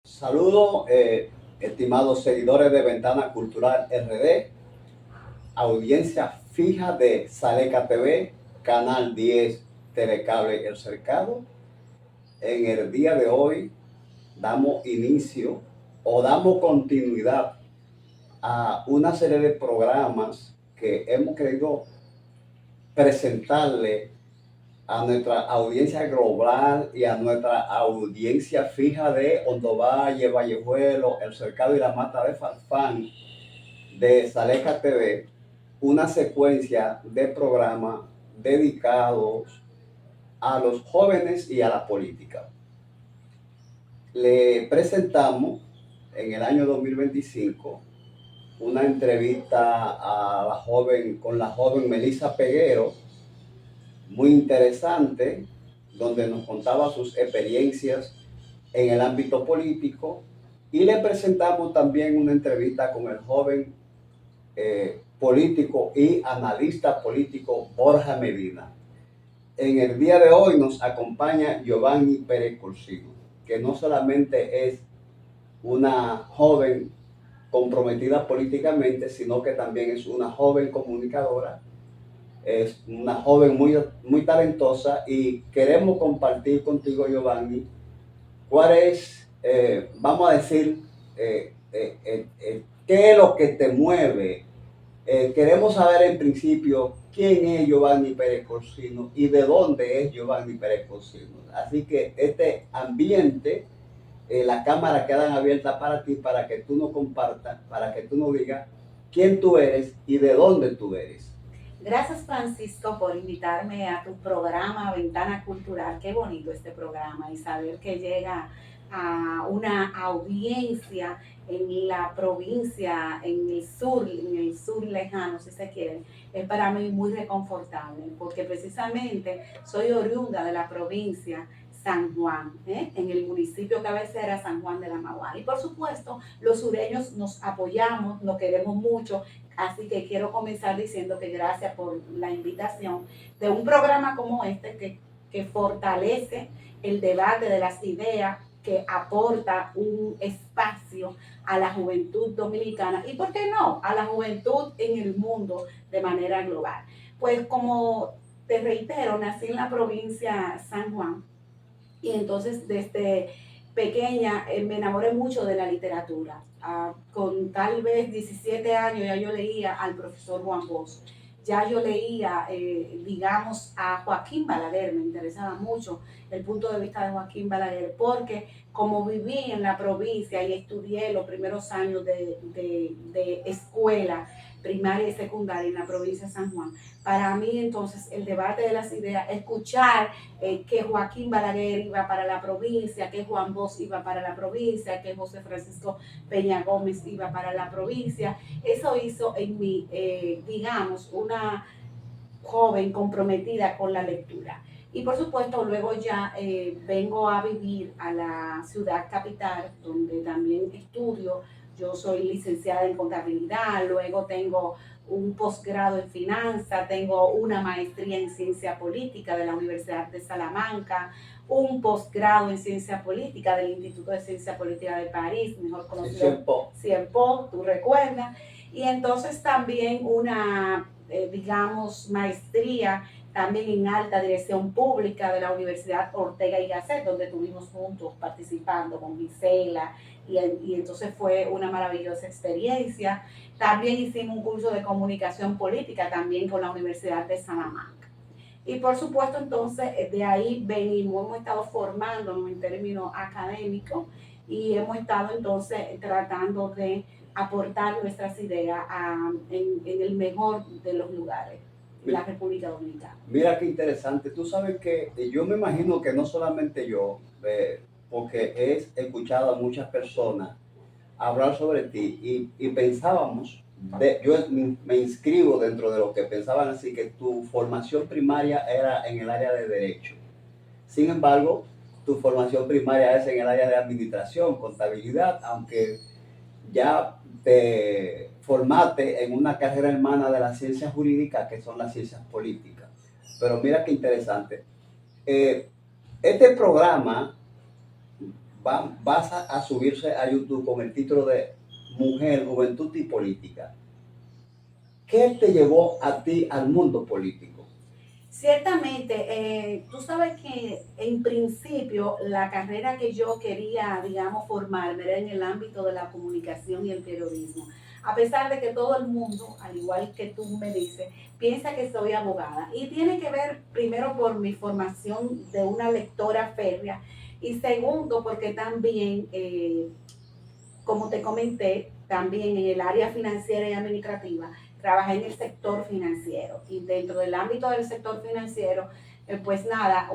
Saludos, estimados seguidores de Ventana Cultural RD, audiencia fija de Saleca TV, Canal 10, Telecable El Cercado. En el día de hoy damos inicio o damos continuidad a una serie de programas que hemos querido presentarle a nuestra audiencia global y a nuestra audiencia fija de Hondo Valle, Vallejuelo, El Cercado y la Mata de Farfán de Saleca TV, una secuencia de programas dedicados a los jóvenes y a la política. Le presentamos en el año 2025 una entrevista con la joven Melissa Peguero, muy interesante, donde nos contaba sus experiencias en el ámbito político, y le presentamos también una entrevista con el joven político y analista político Borja Medina. En el día de hoy nos acompaña Giovanni Pérez Corsino, que no solamente es una joven comprometida políticamente, sino que también es una joven comunicadora. Es una joven muy talentosa y queremos compartir contigo, Giovanni, cuál es, vamos a decir, qué es lo que te mueve. Queremos saber en principio quién es Giovanni Pérez Corsino y de dónde es Giovanni Pérez Corsino. Así que este ambiente, las cámaras quedan abiertas para ti, para que tú nos compartas, para que tú nos digas quién tú eres y de dónde tú eres. Gracias, Francisco, por invitarme a tu programa Ventana Cultural. Qué bonito este programa y saber que llega a una audiencia en la provincia, en el sur lejano, si se quiere, es para mí muy reconfortable, porque precisamente soy oriunda de la provincia San Juan, en el municipio cabecera San Juan de la Maguana. Y por supuesto, los sureños nos apoyamos, nos queremos mucho. Así que quiero comenzar diciendo que gracias por la invitación de un programa como este que fortalece el debate de las ideas, que aporta un espacio a la juventud dominicana y, ¿por qué no?, a la juventud en el mundo de manera global. Pues como te reitero, nací en la provincia San Juan y entonces desde pequeña me enamoré mucho de la literatura. Con tal vez 17 años ya yo leía al profesor Juan Bosch, ya yo leía, digamos, a Joaquín Balaguer. Me interesaba mucho el punto de vista de Joaquín Balaguer, porque como viví en la provincia y estudié los primeros años de escuela primaria y secundaria en la provincia de San Juan, para mí entonces el debate de las ideas, escuchar que Joaquín Balaguer iba para la provincia, que Juan Bosch iba para la provincia, que José Francisco Peña Gómez iba para la provincia, eso hizo en mí, digamos, una joven comprometida con la lectura. Y por supuesto luego ya vengo a vivir a la ciudad capital, donde también estudio. Yo soy licenciada en contabilidad, luego tengo un posgrado en finanzas, tengo una maestría en ciencia política de la Universidad de Salamanca, un posgrado en ciencia política del Instituto de Ciencia Política de París, mejor conocido CIEMPO, tú recuerdas, y entonces también una, digamos, maestría también en alta dirección pública de la Universidad Ortega y Gasset, donde estuvimos juntos participando con Gisela, y entonces fue una maravillosa experiencia. También hicimos un curso de comunicación política también con la Universidad de Salamanca. Y por supuesto entonces de ahí venimos, hemos estado formándonos en términos académicos y hemos estado entonces tratando de aportar nuestras ideas en el mejor de los lugares, la República Dominicana. Mira qué interesante. Tú sabes que yo me imagino que no solamente yo, porque he escuchado a muchas personas hablar sobre ti y pensábamos, yo me inscribo dentro de lo que pensaban, así que tu formación primaria era en el área de Derecho. Sin embargo, tu formación primaria es en el área de Administración, Contabilidad, aunque ya te formaste en una carrera hermana de las ciencias jurídicas, que son las ciencias políticas. Pero mira qué interesante. Este programa vas a subirse a YouTube con el título de Mujer, Juventud y Política. ¿Qué te llevó a ti al mundo político? Ciertamente, tú sabes que en principio la carrera que yo quería, digamos, formarme era en el ámbito de la comunicación y el periodismo. A pesar de que todo el mundo, al igual que tú me dices, piensa que soy abogada. Y tiene que ver primero por mi formación de una lectora férrea y segundo porque también, como te comenté, también en el área financiera y administrativa, trabajé en el sector financiero y dentro del ámbito del sector financiero, pues nada,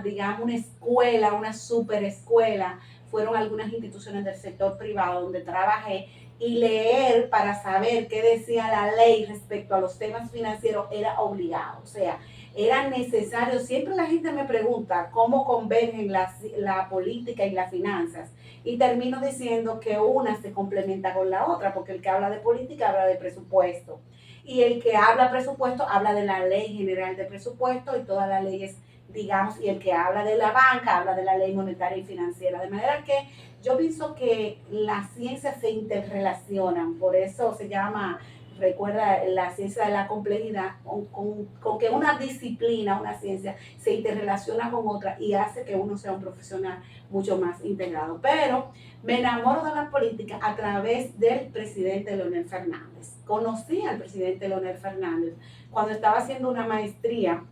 digamos, una escuela, una super escuela, fueron algunas instituciones del sector privado donde trabajé y leer para saber qué decía la ley respecto a los temas financieros era obligado, o sea, era necesario. Siempre la gente me pregunta cómo convergen la política y las finanzas y termino diciendo que una se complementa con la otra, porque el que habla de política habla de presupuesto y el que habla presupuesto habla de la ley general de presupuesto y todas las leyes, digamos, y el que habla de la banca habla de la ley monetaria y financiera, de manera que yo pienso que las ciencias se interrelacionan, por eso se llama, recuerda, la ciencia de la complejidad, con que una disciplina, una ciencia, se interrelaciona con otra y hace que uno sea un profesional mucho más integrado. Pero me enamoro de la política a través del presidente Leonel Fernández. Conocí al presidente Leonel Fernández cuando estaba haciendo una maestría,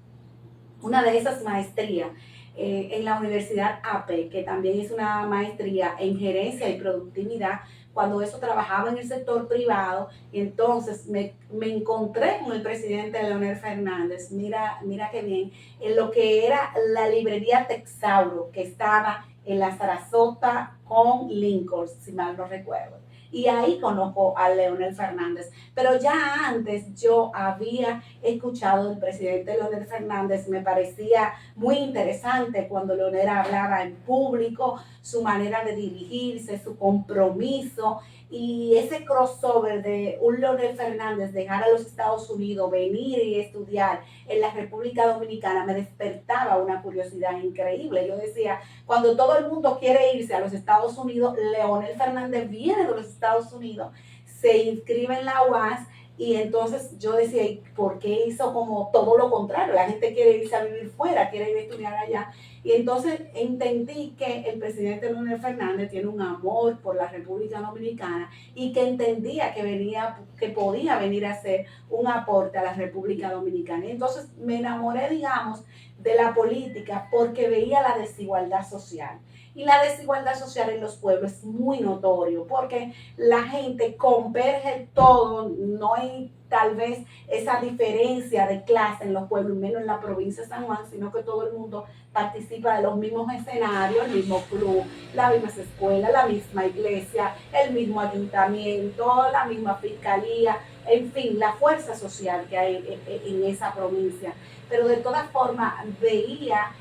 una de esas maestrías en la Universidad AP, que también es una maestría en gerencia y productividad, cuando eso trabajaba en el sector privado, y entonces me encontré con el presidente Leonel Fernández, mira qué bien, en lo que era la librería Texauro, que estaba en la Sarasota con Lincoln, si mal no recuerdo. Y ahí conozco a Leonel Fernández. Pero ya antes yo había escuchado del presidente Leonel Fernández, me parecía muy interesante cuando Leonel hablaba en público, su manera de dirigirse, su compromiso y ese crossover de un Leonel Fernández dejar a los Estados Unidos, venir y estudiar en la República Dominicana, me despertaba una curiosidad increíble. Yo decía, cuando todo el mundo quiere irse a los Estados Unidos, Leonel Fernández viene de los Estados Unidos, se inscribe en la UAS y entonces yo decía, ¿por qué hizo como todo lo contrario? La gente quiere irse a vivir fuera, quiere ir a estudiar allá. Y entonces entendí que el presidente Leonel Fernández tiene un amor por la República Dominicana y que entendía que podía venir a hacer un aporte a la República Dominicana. Y entonces me enamoré, digamos, de la política porque veía la desigualdad social. Y la desigualdad social en los pueblos es muy notorio porque la gente converge todo, no hay tal vez esa diferencia de clase en los pueblos, menos en la provincia de San Juan, sino que todo el mundo participa de los mismos escenarios, el mismo club, la misma escuela, la misma iglesia, el mismo ayuntamiento, la misma fiscalía, en fin, la fuerza social que hay en esa provincia. Pero de todas formas veía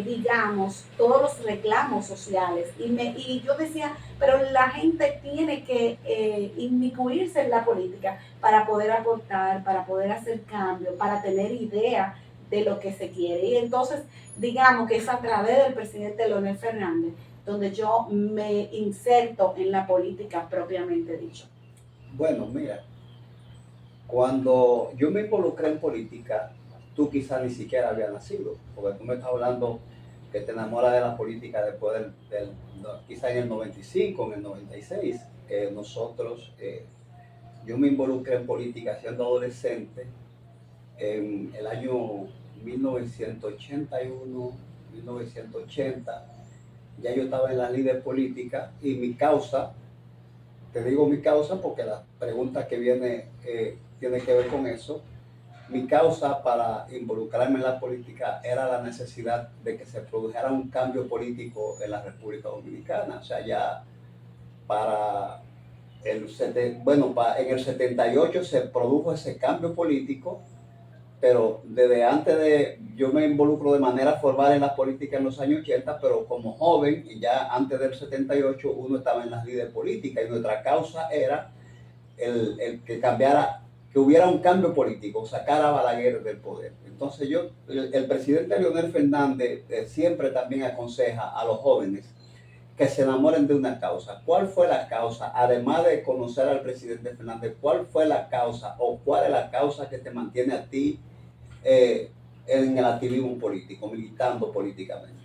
digamos, todos los reclamos sociales. Y yo decía, pero la gente tiene que inmiscuirse en la política para poder aportar, para poder hacer cambios, para tener idea de lo que se quiere. Y entonces, digamos que es a través del presidente Leonel Fernández donde yo me inserto en la política propiamente dicho. Bueno, mira, cuando yo me involucré en política, tú quizás ni siquiera habías nacido, porque tú me estás hablando que te enamoras de la política después quizás en el 95, en el 96. Yo me involucré en política siendo adolescente en el año 1981, 1980. Ya yo estaba en la líder política y mi causa, te digo mi causa porque la pregunta que viene tiene que ver con eso. Mi causa para involucrarme en la política era la necesidad de que se produjera un cambio político en la República Dominicana. O sea, ya para en el 78 se produjo ese cambio político, pero desde antes yo me involucro de manera formal en la política en los años 80, pero como joven, ya antes del 78, uno estaba en las líderes políticas y nuestra causa era el que cambiara, que hubiera un cambio político, sacar a Balaguer del poder. Entonces el presidente Leonel Fernández siempre también aconseja a los jóvenes que se enamoren de una causa. ¿Cuál fue la causa? Además de conocer al presidente Fernández, ¿cuál fue la causa o cuál es la causa que te mantiene a ti en el activismo político, militando políticamente?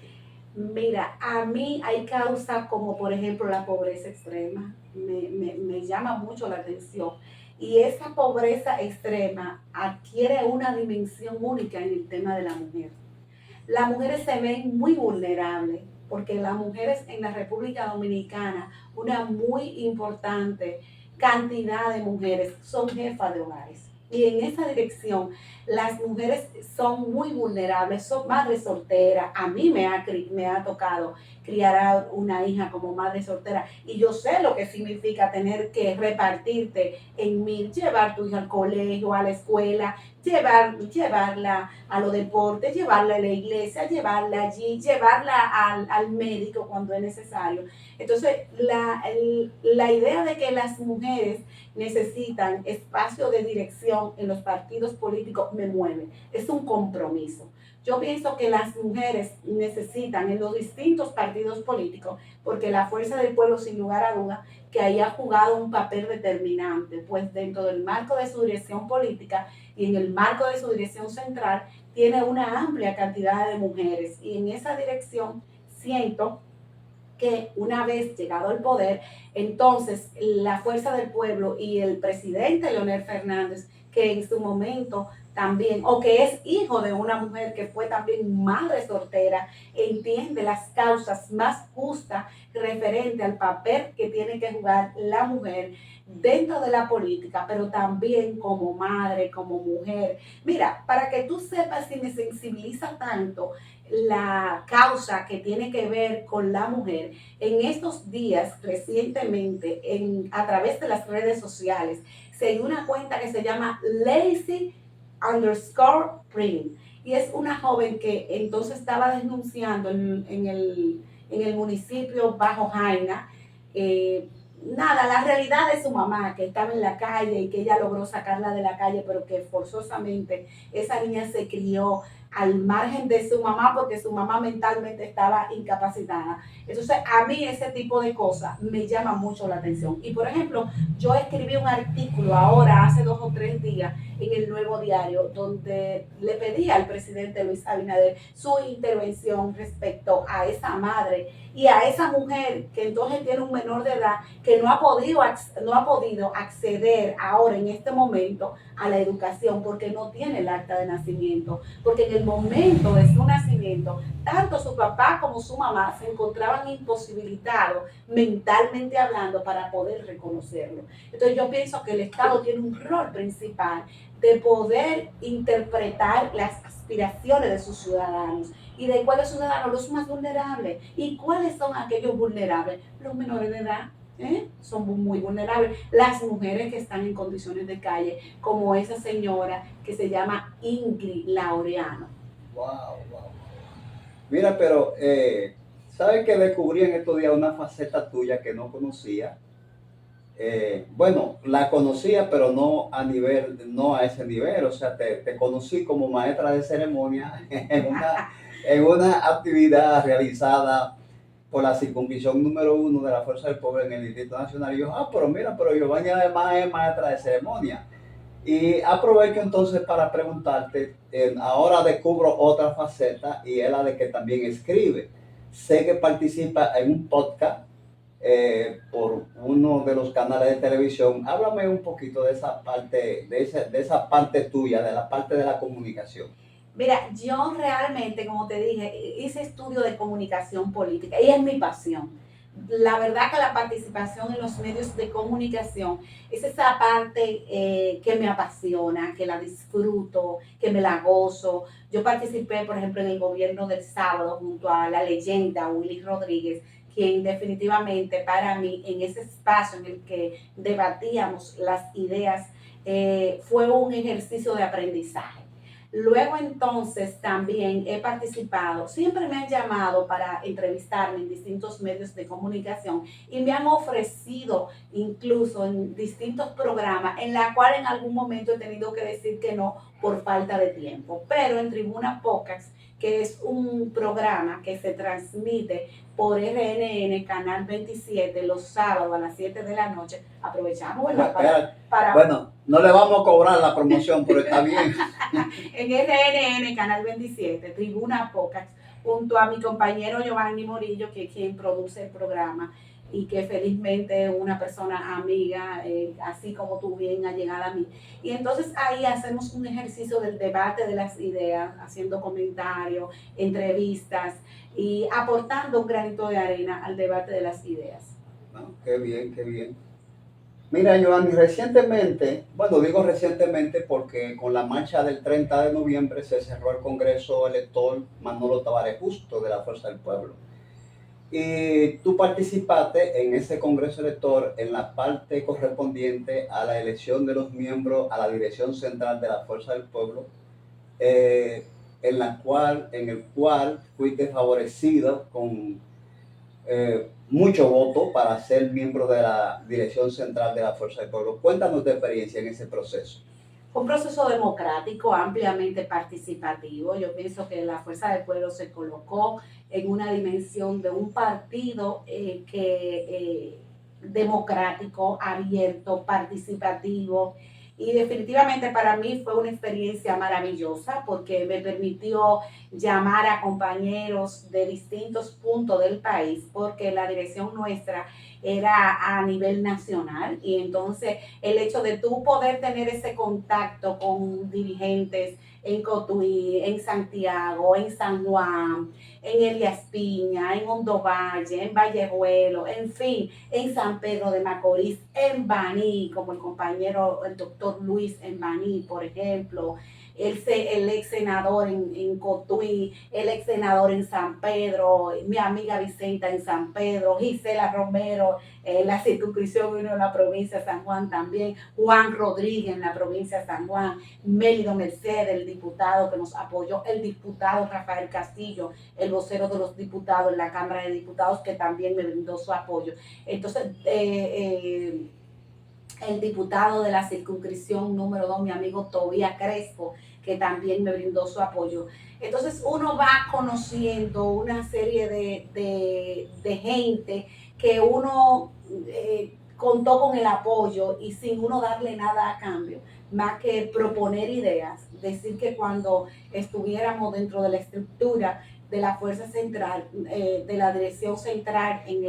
Mira, a mí hay causas como por ejemplo la pobreza extrema, me llama mucho la atención. Y esa pobreza extrema adquiere una dimensión única en el tema de la mujer. Las mujeres se ven muy vulnerables porque las mujeres en la República Dominicana, una muy importante cantidad de mujeres son jefas de hogares. Y en esa dirección, las mujeres son muy vulnerables, son madres solteras. A mí me ha tocado criar a una hija como madre soltera y yo sé lo que significa tener que repartirte en mil, llevar tu hija al colegio, a la escuela, llevarla a los deportes, llevarla a la iglesia, llevarla allí, llevarla al médico cuando es necesario. Entonces, la idea de que las mujeres necesitan espacio de dirección en los partidos políticos me mueve. Es un compromiso. Yo pienso que las mujeres necesitan en los distintos partidos políticos, porque la fuerza del pueblo, sin lugar a duda, que ahí ha jugado un papel determinante, pues dentro del marco de su dirección política y en el marco de su dirección central, tiene una amplia cantidad de mujeres. Y en esa dirección siento que una vez llegado al poder, entonces la fuerza del pueblo y el presidente Leonel Fernández, que en su momento también, o que es hijo de una mujer que fue también madre soltera, entiende las causas más justas referente al papel que tiene que jugar la mujer dentro de la política, pero también como madre, como mujer. Mira, para que tú sepas si me sensibiliza tanto la causa que tiene que ver con la mujer, en estos días, recientemente, a través de las redes sociales, se dio una cuenta que se llama Lazy_Print. Y es una joven que entonces estaba denunciando en el municipio Bajo Jaina, nada, la realidad de su mamá, que estaba en la calle y que ella logró sacarla de la calle, pero que forzosamente esa niña se crió al margen de su mamá porque su mamá mentalmente estaba incapacitada. Entonces, a mí ese tipo de cosas me llama mucho la atención. Y, por ejemplo, yo escribí un artículo ahora, hace 2 o 3 días, en el Nuevo Diario, donde le pedí al presidente Luis Abinader su intervención respecto a esa madre y a esa mujer que entonces tiene un menor de edad que no ha podido acceder ahora en este momento a la educación porque no tiene el acta de nacimiento, porque en el momento de su nacimiento tanto su papá como su mamá se encontraban imposibilitados mentalmente hablando para poder reconocerlo. Entonces yo pienso que el Estado tiene un rol principal de poder interpretar las aspiraciones de sus ciudadanos y de cuáles ciudadanos los más vulnerables y cuáles son aquellos vulnerables, los menores de edad. Son muy vulnerables. Las mujeres que están en condiciones de calle, como esa señora que se llama Ingrid Laureano. Wow, wow. Mira, pero ¿sabes que descubrí en estos días una faceta tuya que no conocía? Bueno, la conocía, pero no a ese nivel. O sea, te conocí como maestra de ceremonia en una actividad realizada por la circunscripción número 1 de la Fuerza del Pueblo en el Distrito Nacional. Y yo, pero mira, pero Giovanni además es maestra de ceremonia. Y aprovecho entonces para preguntarte, ahora descubro otra faceta y es la de que también escribe. Sé que participa en un podcast por uno de los canales de televisión. Háblame un poquito de esa parte, de esa parte tuya, de la parte de la comunicación. Mira, yo realmente, como te dije, hice estudio de comunicación política y es mi pasión. La verdad que la participación en los medios de comunicación es esa parte que me apasiona, que la disfruto, que me la gozo. Yo participé, por ejemplo, en el gobierno del sábado junto a la leyenda Willy Rodríguez, quien definitivamente para mí en ese espacio en el que debatíamos las ideas fue un ejercicio de aprendizaje. Luego entonces también he participado, siempre me han llamado para entrevistarme en distintos medios de comunicación y me han ofrecido incluso en distintos programas en la cual en algún momento he tenido que decir que no por falta de tiempo. Pero en Tribuna Podcast, que es un programa que se transmite por RNN, Canal 27, los sábados a las 7 de la noche, aprovechamos, ¿verdad? Bueno, no le vamos a cobrar la promoción, pero está bien. En RNN, Canal 27, Tribuna Podcast, junto a mi compañero Giovanni Morillo, que es quien produce el programa y que felizmente es una persona amiga, así como tú bien allegada a mí. Y entonces ahí hacemos un ejercicio del debate de las ideas, haciendo comentarios, entrevistas y aportando un granito de arena al debate de las ideas. No, qué bien, qué bien. Mira, Giovanni, recientemente, bueno, digo recientemente porque con la marcha del 30 de noviembre se cerró el Congreso Elector Manolo Tavares Justo de la Fuerza del Pueblo. Y tú participaste en ese Congreso Elector en la parte correspondiente a la elección de los miembros a la Dirección Central de la Fuerza del Pueblo, en el cual fuiste favorecido con mucho voto para ser miembro de la Dirección Central de la Fuerza del Pueblo. Cuéntanos tu experiencia en ese proceso. Fue un proceso democrático, ampliamente participativo. Yo pienso que la Fuerza del Pueblo se colocó en una dimensión de un partido democrático, abierto, participativo. Y definitivamente para mí fue una experiencia maravillosa porque me permitió llamar a compañeros de distintos puntos del país, porque la dirección nuestra era a nivel nacional y entonces el hecho de tú poder tener ese contacto con dirigentes en Cotuí, en Santiago, en San Juan, en Elías Piña, en Hondo Valle, en Vallejuelo, en fin, en San Pedro de Macorís, en Baní, como el compañero, el doctor Luis en Baní, por ejemplo, el ex senador en Cotuí, el ex senador en San Pedro, mi amiga Vicenta en San Pedro, Gisela Romero en la circunscripción 1 en la provincia de San Juan también, Juan Rodríguez en la provincia de San Juan, Mérido Mercedes, el diputado que nos apoyó, el diputado Rafael Castillo, el vocero de los diputados en la Cámara de Diputados, que también me brindó su apoyo. Entonces, el diputado de la circunscripción número 2, mi amigo Tobías Crespo, que también me brindó su apoyo. Entonces uno va conociendo una serie de gente que uno contó con el apoyo y sin uno darle nada a cambio, más que proponer ideas, decir que cuando estuviéramos dentro de la estructura de la Fuerza Central, de la Dirección Central en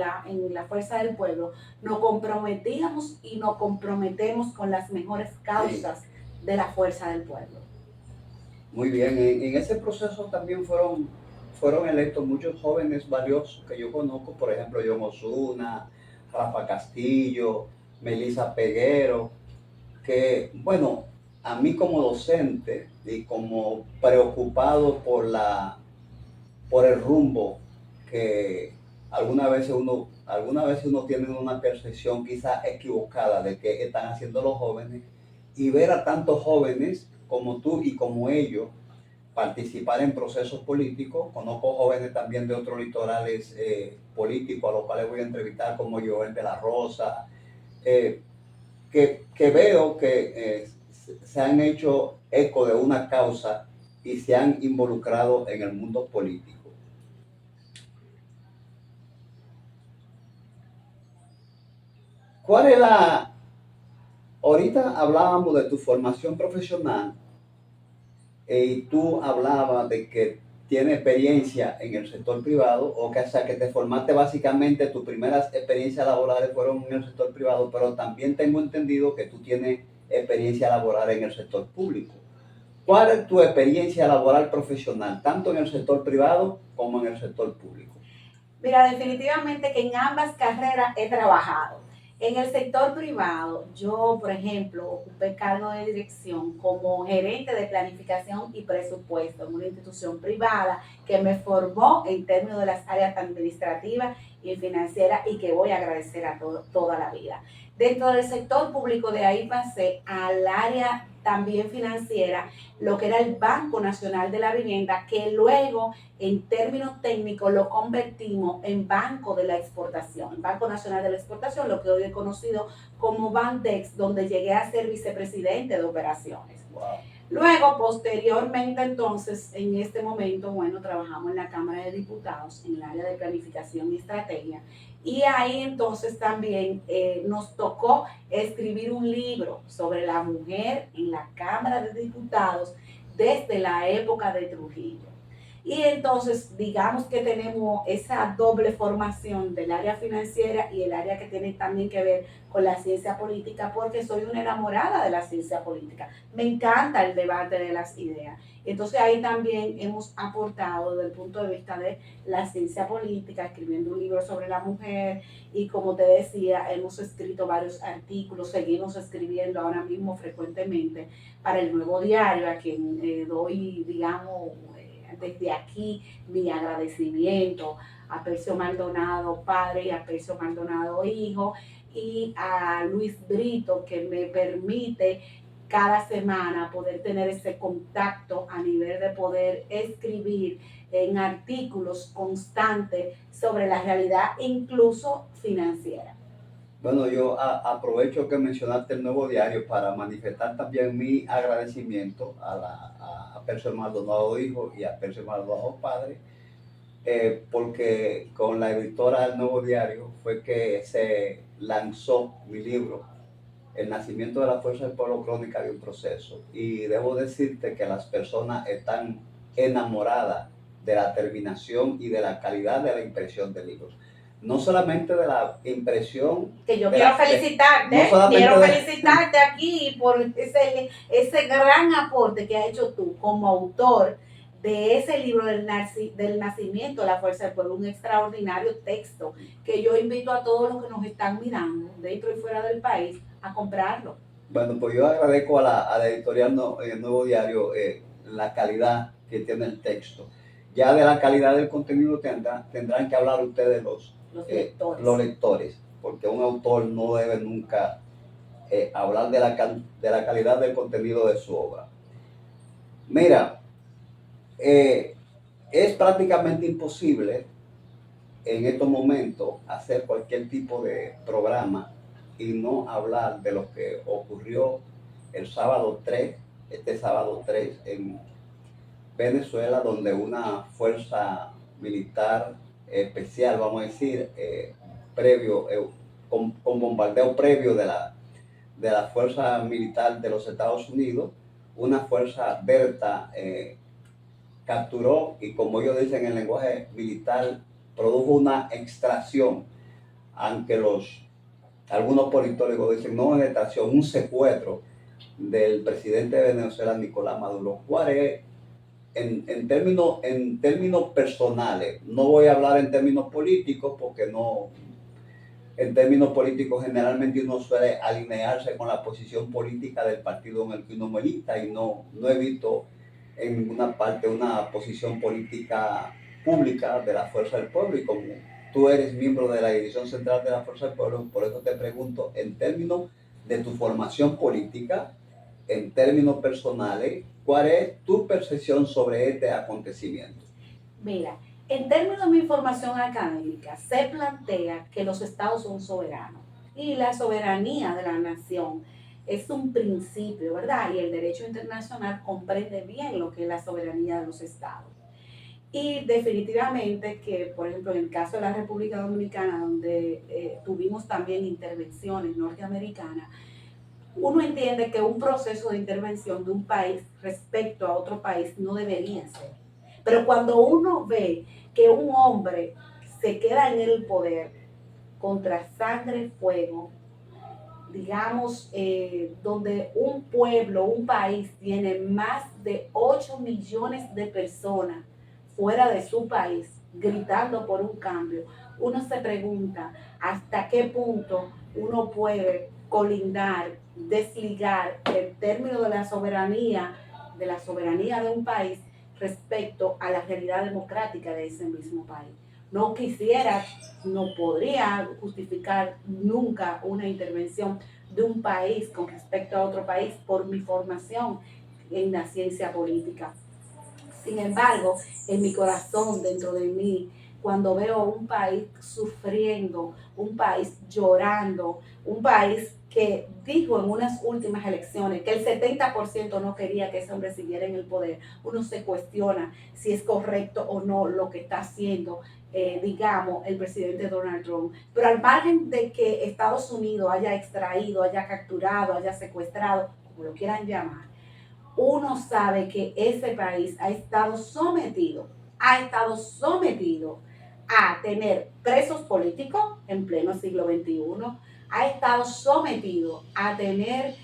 la Fuerza del Pueblo, nos comprometíamos y nos comprometemos con las mejores causas de la Fuerza del Pueblo. Muy bien, en ese proceso también fueron electos muchos jóvenes valiosos que yo conozco, por ejemplo, John Osuna, Rafa Castillo, Melissa Peguero, que, bueno, a mí como docente y como preocupado por el rumbo que algunas veces uno tiene una percepción quizá equivocada de que están haciendo los jóvenes, y ver a tantos jóvenes como tú y como ellos participar en procesos políticos. Conozco jóvenes también de otros litorales políticos a los cuales voy a entrevistar, como Joel de la Rosa, que veo que se han hecho eco de una causa y se han involucrado en el mundo político. ¿Cuál es la... Ahorita hablábamos de tu formación profesional y tú hablabas de que tienes experiencia en el sector privado, o sea, que te formaste básicamente, tus primeras experiencias laborales fueron en el sector privado, pero también tengo entendido que tú tienes experiencia laboral en el sector público. ¿Cuál es tu experiencia laboral profesional, tanto en el sector privado como en el sector público? Mira, definitivamente que en ambas carreras he trabajado. En el sector privado, yo, por ejemplo, ocupé cargo de dirección como gerente de planificación y presupuesto en una institución privada que me formó en términos de las áreas administrativas y financieras y que voy a agradecer a toda la vida. Dentro del sector público, de ahí pasé al área también financiera, lo que era el Banco Nacional de la Vivienda, que luego en términos técnicos lo convertimos en Banco de la Exportación, Banco Nacional de la Exportación, lo que hoy he conocido como Bandex, donde llegué a ser vicepresidente de operaciones. Wow. Luego, posteriormente, entonces, en este momento, bueno, trabajamos en la Cámara de Diputados, en el área de planificación y estrategia, y ahí entonces también nos tocó escribir un libro sobre la mujer en la Cámara de Diputados desde la época de Trujillo. Y entonces, digamos que tenemos esa doble formación del área financiera y el área que tiene también que ver con la ciencia política, porque soy una enamorada de la ciencia política. Me encanta el debate de las ideas. Entonces ahí también hemos aportado desde el punto de vista de la ciencia política, escribiendo un libro sobre la mujer y como te decía, hemos escrito varios artículos, seguimos escribiendo ahora mismo frecuentemente para el Nuevo Diario, a quien doy, digamos, desde aquí mi agradecimiento a Percio Maldonado padre y a Percio Maldonado hijo y a Luis Brito que me permite cada semana poder tener ese contacto a nivel de poder escribir en artículos constantes sobre la realidad incluso financiera. Bueno, yo aprovecho que mencionaste el Nuevo Diario para manifestar también mi agradecimiento a Percio Maldonado hijo y a Percio Maldonado padre, porque con la editora del Nuevo Diario fue que se lanzó mi libro, El nacimiento de la fuerza del pueblo, crónica de un proceso. Y debo decirte que las personas están enamoradas de la terminación y de la calidad de la impresión del libro. No solamente de la impresión. Que yo quiero felicitarte, felicitarte aquí por ese gran aporte que has hecho tú como autor de ese libro del nacimiento de la fuerza del pueblo, un extraordinario texto que yo invito a todos los que nos están mirando, dentro y fuera del país, a comprarlo. Bueno, pues yo agradezco a la editorial Nuevo Diario la calidad que tiene el texto. Ya de la calidad del contenido tendrán que hablar ustedes los lectores, porque un autor no debe nunca hablar de la calidad del contenido de su obra. Mira, es prácticamente imposible en estos momentos hacer cualquier tipo de programa y no hablar de lo que ocurrió el sábado 3, este sábado 3 en Venezuela, donde una fuerza militar especial, vamos a decir, con bombardeo previo de la fuerza militar de los Estados Unidos, una fuerza Delta capturó y, como ellos dicen en el lenguaje militar, produjo una extracción, aunque algunos politólogos dicen no una extracción, un secuestro del presidente de Venezuela, Nicolás Maduro. ¿Cuál es? En términos personales, no voy a hablar en términos políticos porque no, en términos políticos generalmente uno suele alinearse con la posición política del partido en el que uno milita y no he visto en ninguna parte una posición política pública de la Fuerza del Pueblo, y como tú eres miembro de la Dirección Central de la Fuerza del Pueblo, por eso te pregunto, en términos de tu formación política, en términos personales, ¿cuál es tu percepción sobre este acontecimiento? Mira, en términos de mi formación académica, se plantea que los estados son soberanos y la soberanía de la nación es un principio, ¿verdad? Y el derecho internacional comprende bien lo que es la soberanía de los estados. Y definitivamente que, por ejemplo, en el caso de la República Dominicana, donde tuvimos también intervenciones norteamericanas, uno entiende que un proceso de intervención de un país respecto a otro país no debería ser. Pero cuando uno ve que un hombre se queda en el poder contra sangre, fuego, digamos, donde un pueblo, un país tiene más de 8 millones de personas fuera de su país gritando por un cambio, uno se pregunta hasta qué punto uno puede colindar, desligar el término de la soberanía de un país respecto a la realidad democrática de ese mismo país. No podría justificar nunca una intervención de un país con respecto a otro país por mi formación en la ciencia política. Sin embargo, en mi corazón, dentro de mí, cuando veo un país sufriendo, un país llorando, un país que dijo en unas últimas elecciones que el 70% no quería que ese hombre siguiera en el poder, uno se cuestiona si es correcto o no lo que está haciendo, digamos, el presidente Donald Trump. Pero al margen de que Estados Unidos haya extraído, haya capturado, haya secuestrado, como lo quieran llamar, uno sabe que ese país ha estado sometido a tener presos políticos en pleno siglo XXI, ha estado sometido a tener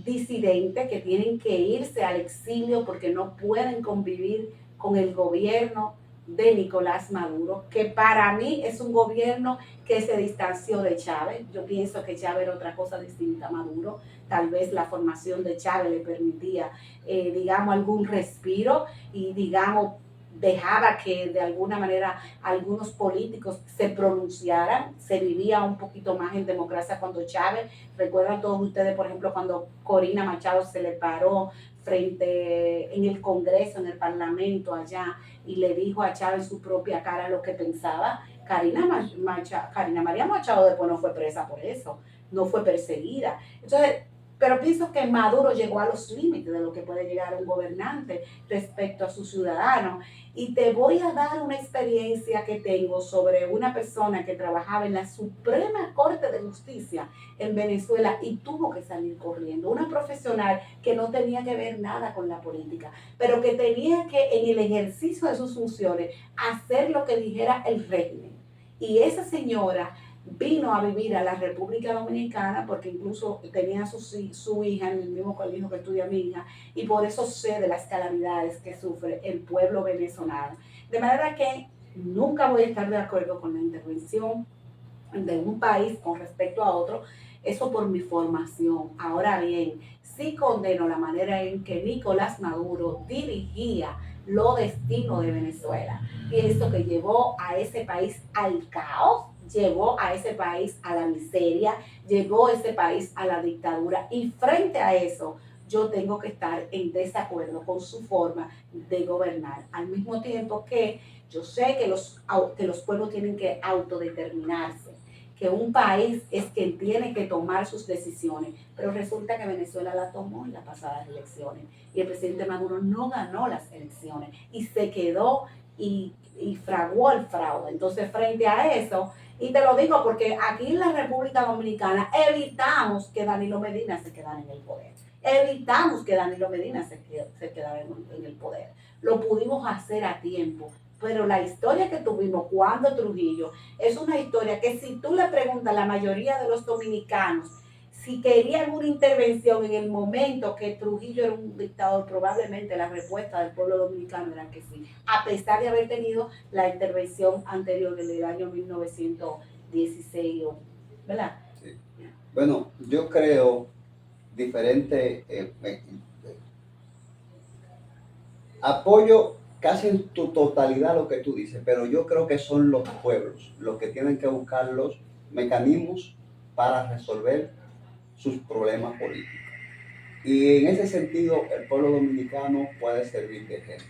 disidentes que tienen que irse al exilio porque no pueden convivir con el gobierno de Nicolás Maduro, que para mí es un gobierno que se distanció de Chávez. Yo pienso que Chávez era otra cosa distinta a Maduro. Tal vez la formación de Chávez le permitía, digamos, algún respiro y, digamos, dejaba que de alguna manera algunos políticos se pronunciaran, se vivía un poquito más en democracia cuando Chávez, recuerdan todos ustedes, por ejemplo, cuando Corina Machado se le paró frente en el Congreso, en el Parlamento allá, y le dijo a Chávez en su propia cara lo que pensaba. Karina María Machado después no fue presa por eso, no fue perseguida. Entonces, pero pienso que Maduro llegó a los límites de lo que puede llegar un gobernante respecto a sus ciudadanos. Y te voy a dar una experiencia que tengo sobre una persona que trabajaba en la Suprema Corte de Justicia en Venezuela y tuvo que salir corriendo. Una profesional que no tenía que ver nada con la política, pero que tenía que, en el ejercicio de sus funciones, hacer lo que dijera el régimen. Y esa señora vino a vivir a la República Dominicana porque incluso tenía su hija en el mismo colegio que estudia mi hija, y por eso sé de las calamidades que sufre el pueblo venezolano. De manera que nunca voy a estar de acuerdo con la intervención de un país con respecto a otro, eso por mi formación. Ahora bien, sí condeno la manera en que Nicolás Maduro dirigía los destinos de Venezuela. Pienso que llevó a ese país al caos, llevó a ese país a la miseria, llevó a ese país a la dictadura, y frente a eso yo tengo que estar en desacuerdo con su forma de gobernar. Al mismo tiempo que yo sé que los pueblos tienen que autodeterminarse, que un país es quien tiene que tomar sus decisiones, pero resulta que Venezuela la tomó en las pasadas elecciones y el presidente Maduro no ganó las elecciones y se quedó y fraguó el fraude. Entonces, frente a eso, y te lo digo porque aquí en la República Dominicana evitamos que Danilo Medina se quedara en el poder. Evitamos que Danilo Medina se quedara en el poder. Lo pudimos hacer a tiempo, pero la historia que tuvimos cuando Trujillo es una historia que, si tú le preguntas a la mayoría de los dominicanos si querían una intervención en el momento que Trujillo era un dictador, probablemente la respuesta del pueblo dominicano era que sí, a pesar de haber tenido la intervención anterior del año 1916, ¿verdad? Sí. Bueno, yo creo diferente, apoyo casi en tu totalidad lo que tú dices, pero yo creo que son los pueblos los que tienen que buscar los mecanismos para resolver sus problemas políticos. Y en ese sentido, el pueblo dominicano puede servir de ejemplo.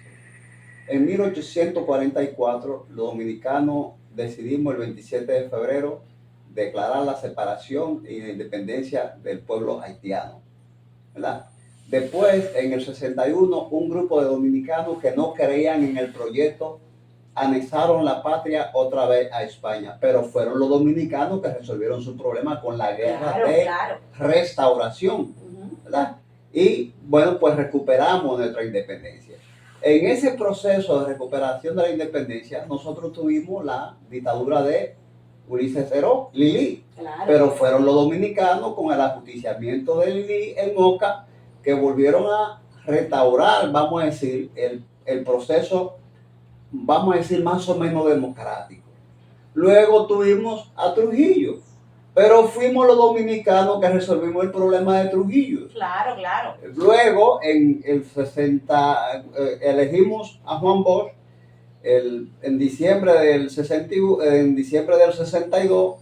En 1844, los dominicanos decidimos el 27 de febrero declarar la separación y la independencia del pueblo haitiano, ¿verdad? Después, en el 61, un grupo de dominicanos que no creían en el proyecto anexaron la patria otra vez a España, pero fueron los dominicanos que resolvieron su problema con la guerra restauración, ¿verdad? Y bueno, pues recuperamos nuestra independencia. En ese proceso de recuperación de la independencia, nosotros tuvimos la dictadura de Ulises Heró, Lili, pero fueron los dominicanos con el ajusticiamiento de Lili en Moca que volvieron a restaurar, vamos a decir, el proceso, vamos a decir, más o menos democrático. Luego tuvimos a Trujillo, pero fuimos los dominicanos que resolvimos el problema de Trujillo. Claro, claro. Luego, en el 60, elegimos a Juan Bosch en diciembre del 62,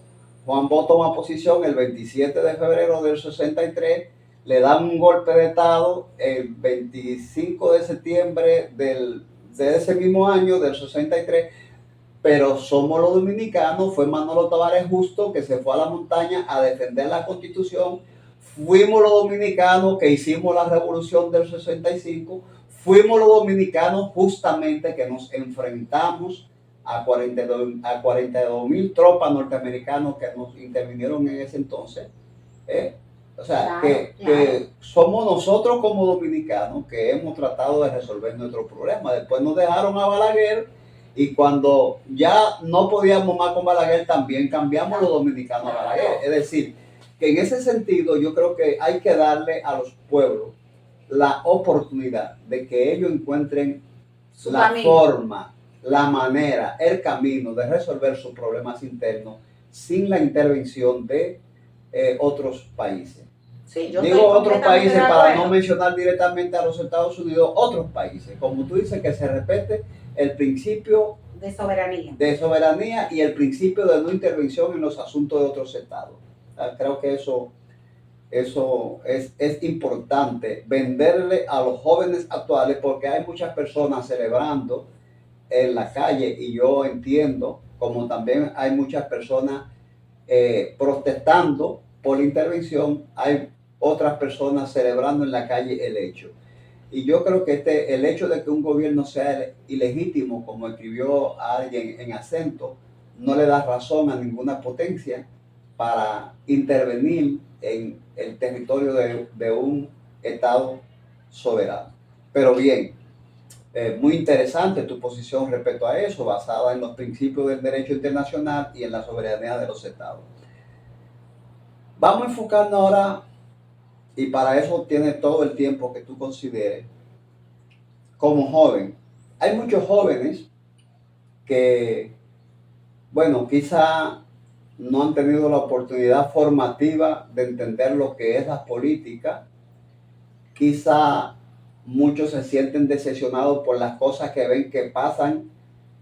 Juan Bosch toma posición el 27 de febrero del 63, le dan un golpe de Estado el 25 de septiembre de ese mismo año, del 63, pero somos los dominicanos, fue Manolo Tavares Justo que se fue a la montaña a defender la Constitución, fuimos los dominicanos que hicimos la revolución del 65, fuimos los dominicanos justamente que nos enfrentamos a 42,000 tropas norteamericanos que nos intervinieron en ese entonces. O sea, que somos nosotros como dominicanos que hemos tratado de resolver nuestro problema. Después nos dejaron a Balaguer y cuando ya no podíamos más con Balaguer, también cambiamos los dominicanos a Balaguer. Es decir, que en ese sentido yo creo que hay que darle a los pueblos la oportunidad de que ellos encuentren la forma, la manera, el camino de resolver sus problemas internos sin la intervención de otros países. Sí, digo otros países para no mencionar directamente a los Estados Unidos, otros países, como tú dices, que se respete el principio de soberanía y el principio de no intervención en los asuntos de otros estados. Creo que eso es importante venderle a los jóvenes actuales, porque hay muchas personas celebrando en la calle y yo entiendo, como también hay muchas personas protestando por la intervención, hay otras personas celebrando en la calle el hecho. Y yo creo que el hecho de que un gobierno sea ilegítimo, como escribió alguien en Acento, no le da razón a ninguna potencia para intervenir en el territorio de un Estado soberano. Pero bien, muy interesante tu posición respecto a eso, basada en los principios del derecho internacional y en la soberanía de los Estados. Vamos a enfocarnos ahora, y para eso tienes todo el tiempo que tú consideres, como joven. Hay muchos jóvenes que, bueno, quizá no han tenido la oportunidad formativa de entender lo que es la política. Quizá muchos se sienten decepcionados por las cosas que ven que pasan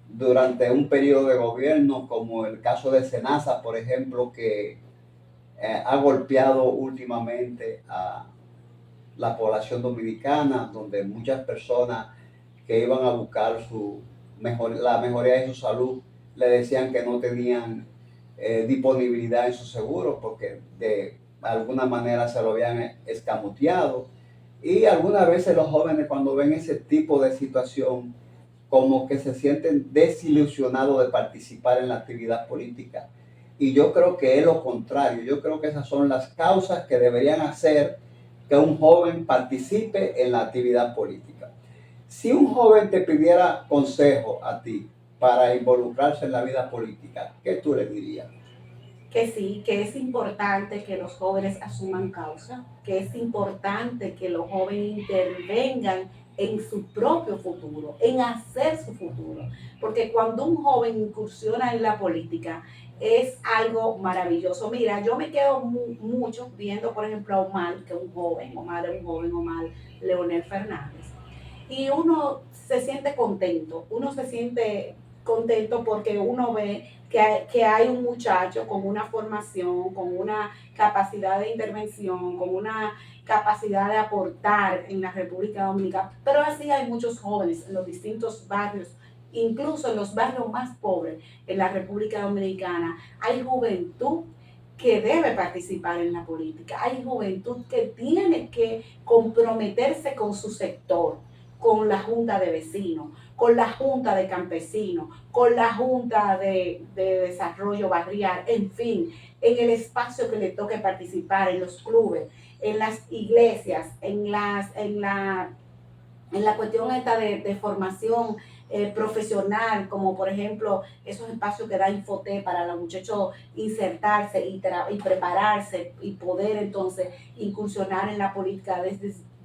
durante un periodo de gobierno, como el caso de Senasa, por ejemplo, que ha golpeado últimamente a la población dominicana, donde muchas personas que iban a buscar la mejoría de su salud le decían que no tenían disponibilidad en su seguro porque de alguna manera se lo habían escamoteado. Y algunas veces los jóvenes, cuando ven ese tipo de situación, como que se sienten desilusionados de participar en la actividad política. Y yo creo que es lo contrario. Yo creo que esas son las causas que deberían hacer que un joven participe en la actividad política. Si un joven te pidiera consejo a ti para involucrarse en la vida política, ¿qué tú le dirías? Que sí, que es importante que los jóvenes asuman causa, que es importante que los jóvenes intervengan en su propio futuro, en hacer su futuro. Porque cuando un joven incursiona en la política, es algo maravilloso. Mira, yo me quedo mucho viendo, por ejemplo, a Omar, que es un joven, Omar Leonel Fernández. Y uno se siente contento, porque uno ve que hay un muchacho con una formación, con una capacidad de intervención, con una capacidad de aportar en la República Dominicana. Pero así hay muchos jóvenes en los distintos barrios, incluso en los barrios más pobres en la República Dominicana. Hay juventud que debe participar en la política. Hay juventud que tiene que comprometerse con su sector, con la Junta de Vecinos, con la Junta de Campesinos, con la Junta de Desarrollo Barrial, en fin, en el espacio que le toque participar, en los clubes, en las iglesias, en la cuestión esta de formación profesional, como por ejemplo esos espacios que da Infoté para los muchachos insertarse y prepararse y poder entonces incursionar en la política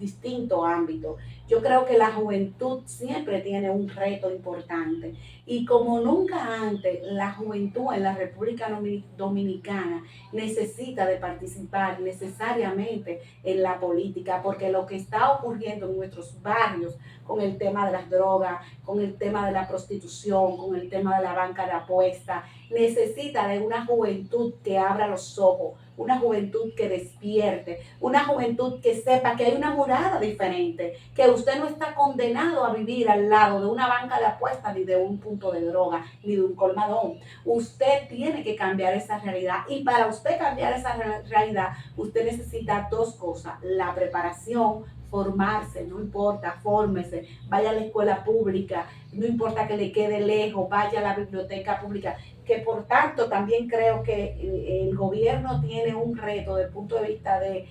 distintos ámbitos. Yo creo que la juventud siempre tiene un reto importante y como nunca antes, la juventud en la República Dominicana necesita de participar necesariamente en la política, porque lo que está ocurriendo en nuestros barrios con el tema de las drogas, con el tema de la prostitución, con el tema de la banca de apuestas, necesita de una juventud que abra los ojos, una juventud que despierte, una juventud que sepa que hay una mirada diferente, que usted no está condenado a vivir al lado de una banca de apuestas, ni de un punto de droga, ni de un colmadón. Usted tiene que cambiar esa realidad y para usted cambiar esa realidad, usted necesita dos cosas: la preparación, formarse, no importa, fórmese, vaya a la escuela pública, no importa que le quede lejos, vaya a la biblioteca pública, que por tanto también creo que el gobierno tiene un reto desde el punto de vista de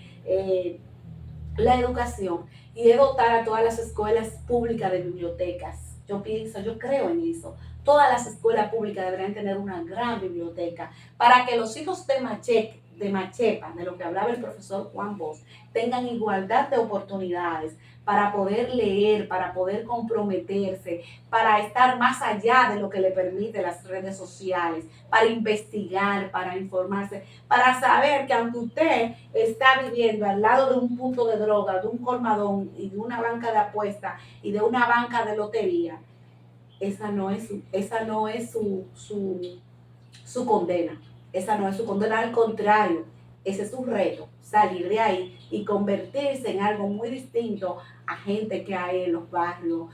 la educación y es dotar a todas las escuelas públicas de bibliotecas. Yo creo en eso. Todas las escuelas públicas deberían tener una gran biblioteca para que los hijos de Machepa, de lo que hablaba el profesor Juan Bosch, tengan igualdad de oportunidades para poder leer, para poder comprometerse, para estar más allá de lo que le permite las redes sociales, para investigar, para informarse, para saber que aunque usted está viviendo al lado de un punto de droga, de un colmadón y de una banca de apuestas y de una banca de lotería, esa no es su condena. Esa no es su condena, al contrario, ese es su reto, salir de ahí y convertirse en algo muy distinto a gente que hay en los barrios,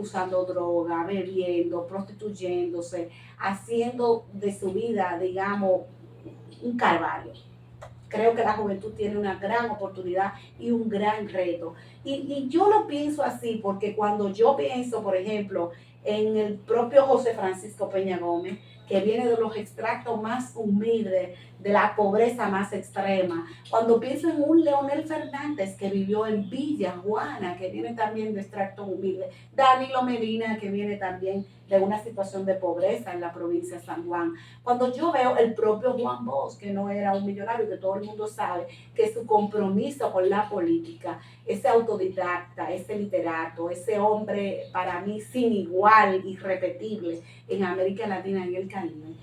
usando droga, bebiendo, prostituyéndose, haciendo de su vida, digamos, un calvario. Creo que la juventud tiene una gran oportunidad y un gran reto. Y yo lo pienso así porque cuando yo pienso, por ejemplo, en el propio José Francisco Peña Gómez, que viene de los extractos más humildes, de la pobreza más extrema. Cuando pienso en un Leonel Fernández que vivió en Villa Juana, que viene también de extractos humildes. Danilo Medina, que viene también de una situación de pobreza en la provincia de San Juan. Cuando yo veo el propio Juan Bosch, que no era un millonario, que todo el mundo sabe que su compromiso con la política, ese autodidacta, ese literato, ese hombre para mí sin igual, irrepetible en América Latina y el Caribe,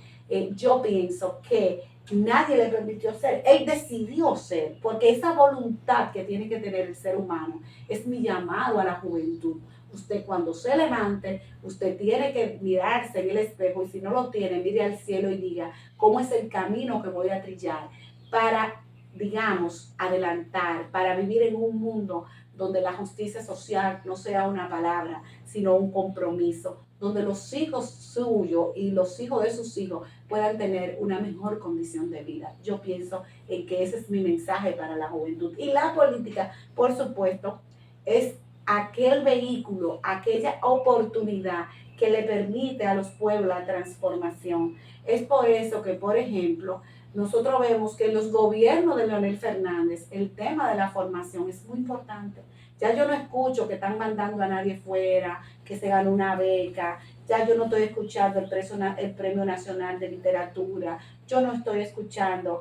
yo pienso que nadie le permitió ser, él decidió ser, porque esa voluntad que tiene que tener el ser humano es mi llamado a la juventud. Usted cuando se levante, usted tiene que mirarse en el espejo y si no lo tiene, mire al cielo y diga, ¿cómo es el camino que voy a trillar para, digamos, adelantar, para vivir en un mundo donde la justicia social no sea una palabra, sino un compromiso, donde los hijos suyos y los hijos de sus hijos puedan tener una mejor condición de vida? Yo pienso en que ese es mi mensaje para la juventud. Y la política, por supuesto, es aquel vehículo, aquella oportunidad que le permite a los pueblos la transformación. Es por eso que, por ejemplo, nosotros vemos que en los gobiernos de Leonel Fernández el tema de la formación es muy importante. Ya yo no escucho que están mandando a nadie fuera, que se ganó una beca, ya yo no estoy escuchando el Premio Nacional de Literatura, yo no estoy escuchando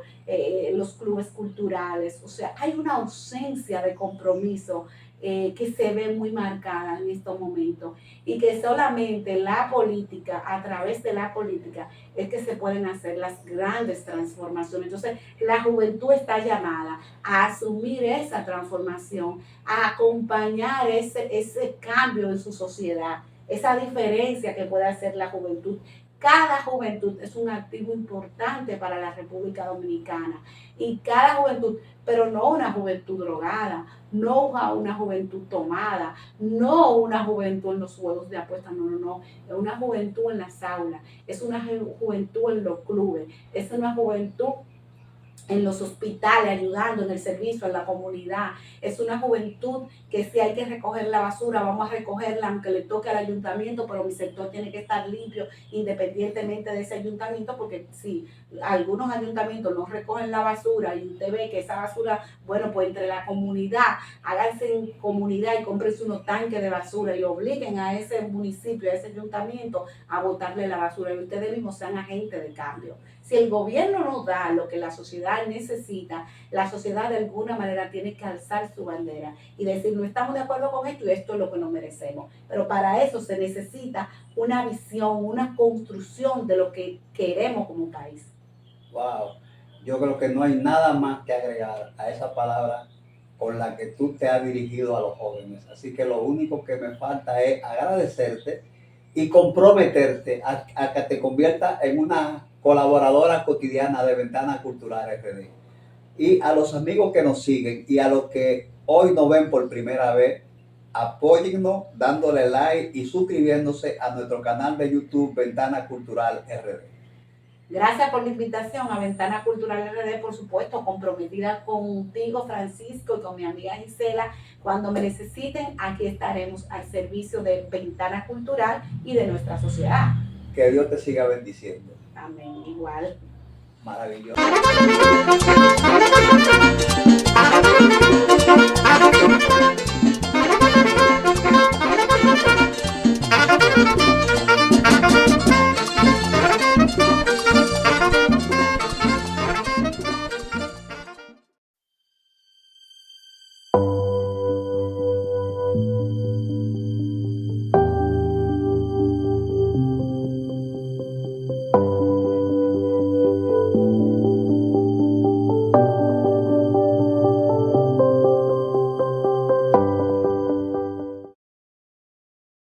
los clubes culturales, o sea, hay una ausencia de compromiso que se ve muy marcada en estos momentos y que solamente la política, a través de la política, es que se pueden hacer las grandes transformaciones. Entonces, la juventud está llamada a asumir esa transformación, a acompañar ese cambio en su sociedad, esa diferencia que puede hacer la juventud. Cada juventud es un activo importante para la República Dominicana y cada juventud, pero no una juventud drogada, no una juventud tomada, no una juventud en los juegos de apuestas, no, es una juventud en las aulas, es una juventud en los clubes, es una juventud en los hospitales, ayudando en el servicio, en la comunidad. Es una juventud que si hay que recoger la basura, vamos a recogerla aunque le toque al ayuntamiento, pero mi sector tiene que estar limpio independientemente de ese ayuntamiento, porque si algunos ayuntamientos no recogen la basura y usted ve que esa basura, bueno, pues entre la comunidad, háganse en comunidad y cómprense unos tanques de basura y obliguen a ese municipio, a ese ayuntamiento a botarle la basura y ustedes mismos sean agentes de cambio. Si el gobierno no da lo que la sociedad necesita, la sociedad de alguna manera tiene que alzar su bandera y decir, no estamos de acuerdo con esto y esto es lo que nos merecemos. Pero para eso se necesita una visión, una construcción de lo que queremos como país. Wow, yo creo que no hay nada más que agregar a esa palabra con la que tú te has dirigido a los jóvenes. Así que lo único que me falta es agradecerte y comprometerte a que te conviertas en una colaboradora cotidiana de Ventana Cultural RD. Y a los amigos que nos siguen y a los que hoy nos ven por primera vez, apóyennos dándole like y suscribiéndose a nuestro canal de YouTube Ventana Cultural RD. Gracias por la invitación a Ventana Cultural RD, por supuesto, comprometida contigo, Francisco, y con mi amiga Gisela. Cuando me necesiten, aquí estaremos al servicio de Ventana Cultural y de nuestra sociedad. Que Dios te siga bendiciendo. Amén, igual. Maravilloso.